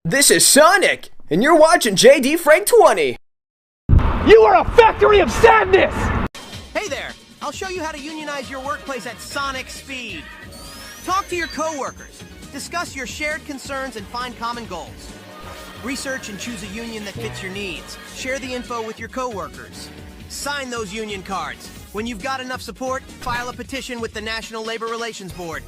This is Sonic, and you're watching JD Frank 20. You are a factory of sadness! Hey there! I'll show you how to unionize your workplace at Sonic speed. Talk to your coworkers, discuss your shared concerns, and find common goals. Research and choose a union that fits your needs. Share the info with your coworkers. Sign those union cards. When you've got enough support, file a petition with the National Labor Relations Board.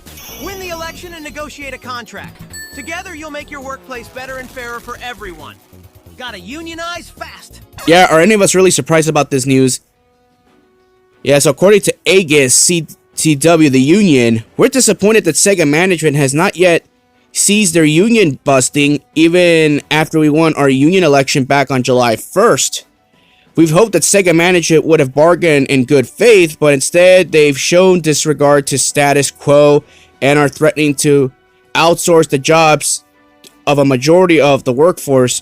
Win the election and negotiate a contract. Together, you'll make your workplace better and fairer for everyone. Gotta unionize fast. Yeah, are any of us really surprised about this news? Yeah, so according to Aegis CTW, the union, we're disappointed that Sega management has not yet ceased their union busting even after we won our union election back on July 1st. We've hoped that Sega management would have bargained in good faith, but instead they've shown disregard to status quo and are threatening to outsource the jobs of a majority of the workforce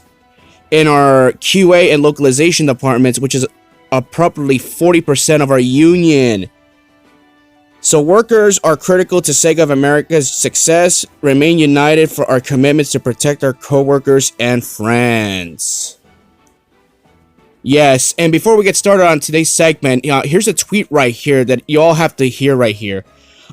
in our QA and Localization departments, which is approximately 40% of our union. So workers are critical to Sega of America's success. Remain united for our commitments to protect our coworkers and friends. Yes, and before we get started on today's segment, here's a tweet right here that you all have to hear right here.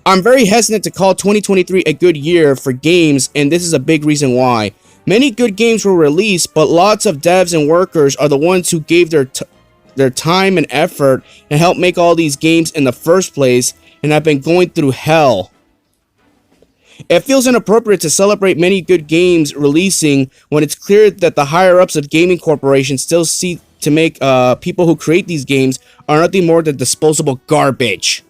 I'm very hesitant to call 2023 a good year for games, and this is a big reason why. Many good games were released, but lots of devs and workers are the ones who gave their time and effort and helped make all these games in the first place, and have been going through hell. It feels inappropriate to celebrate many good games releasing when it's clear that the higher-ups of gaming corporations still see to make people who create these games are nothing more than disposable garbage.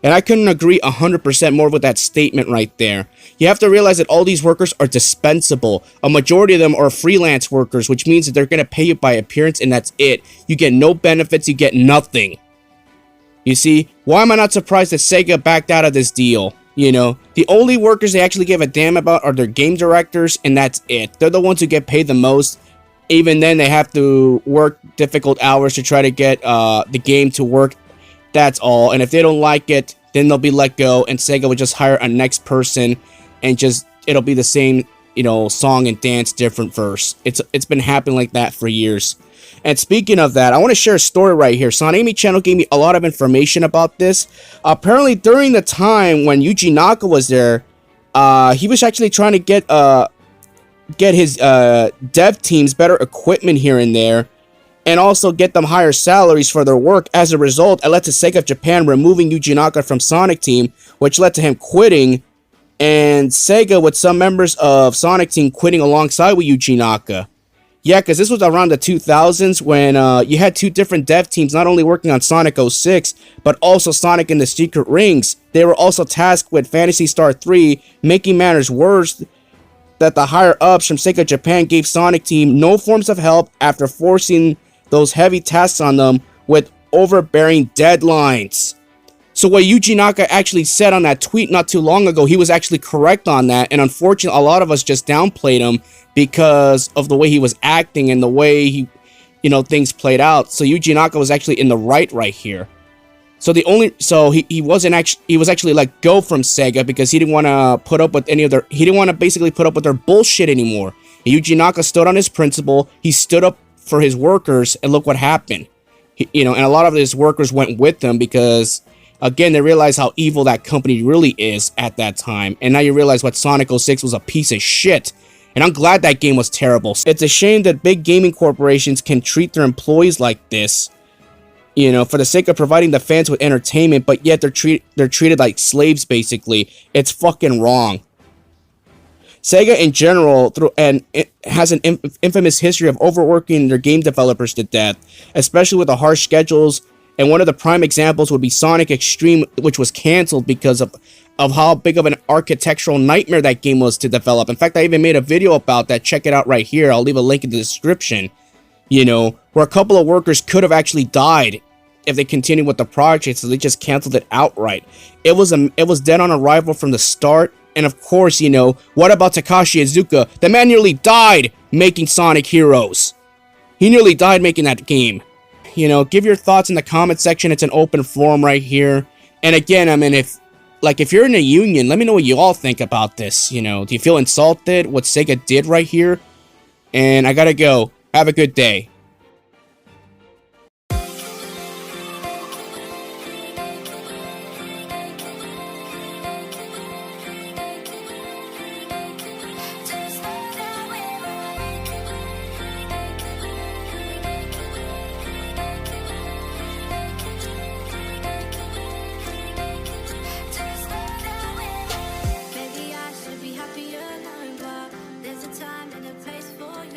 And I couldn't agree 100% more with that statement right there. You have to realize that all these workers are dispensable. A majority of them are freelance workers, which means that they're going to pay you by appearance and that's it. You get no benefits, you get nothing. You see, why am I not surprised that Sega backed out of this deal? You know, the only workers they actually give a damn about are their game directors, and that's it. They're the ones who get paid the most. Even then, they have to work difficult hours to try to get the game to work. That's all. And if they don't like it, then they'll be let go, and Sega will just hire a next person, and just it'll be the same, you know, song and dance, different verse. It's been happening like that for years. And speaking of that, I want to share a story right here. Sonami Channel gave me a lot of information about this. Apparently, during the time when Yuji Naka was there, he was actually trying to get his dev teams better equipment here and there, and also get them higher salaries for their work. As a result, it led to Sega of Japan removing Yuji Naka from Sonic Team, which led to him quitting, and Sega with some members of Sonic Team quitting alongside with Yuji Naka. Yeah, because this was around the 2000s when you had two different dev teams not only working on Sonic 06, but also Sonic and the Secret Rings. They were also tasked with Phantasy Star 3, making matters worse that the higher-ups from Sega Japan gave Sonic Team no forms of help after forcing those heavy tasks on them with overbearing deadlines. So what Yuji Naka actually said on that tweet not too long ago, he was actually correct on that, and unfortunately a lot of us just downplayed him because of the way he was acting and the way he, you know, things played out. So Yuji Naka was actually in the right here. So he was actually let go from Sega because he didn't want to put up with basically put up with their bullshit anymore. And Yuji Naka stood on his principle. He stood up for his workers, and look what happened. And a lot of his workers went with him because, again, they realized how evil that company really is at that time. And now you realize what Sonic 06 was a piece of shit. And I'm glad that game was terrible. It's a shame that big gaming corporations can treat their employees like this, you know, for the sake of providing the fans with entertainment, but yet they're treated like slaves, basically. It's fucking wrong. Sega in general it has an infamous history of overworking their game developers to death, especially with the harsh schedules. And one of the prime examples would be Sonic Extreme, which was canceled because of how big of an architectural nightmare that game was to develop. In fact, I even made a video about that. Check it out right here. I'll leave a link in the description. You know, where a couple of workers could have actually died if they continued with the project, so they just canceled it outright. It was dead on arrival from the start. And of course, you know, what about Takashi Iizuka? The man nearly died making Sonic Heroes. He nearly died making that game. You know, give your thoughts in the comment section. It's an open forum right here. And again, I mean, if like, if you're in a union, let me know what you all think about this. You know, do you feel insulted what Sega did right here? And I gotta go. Have a good day.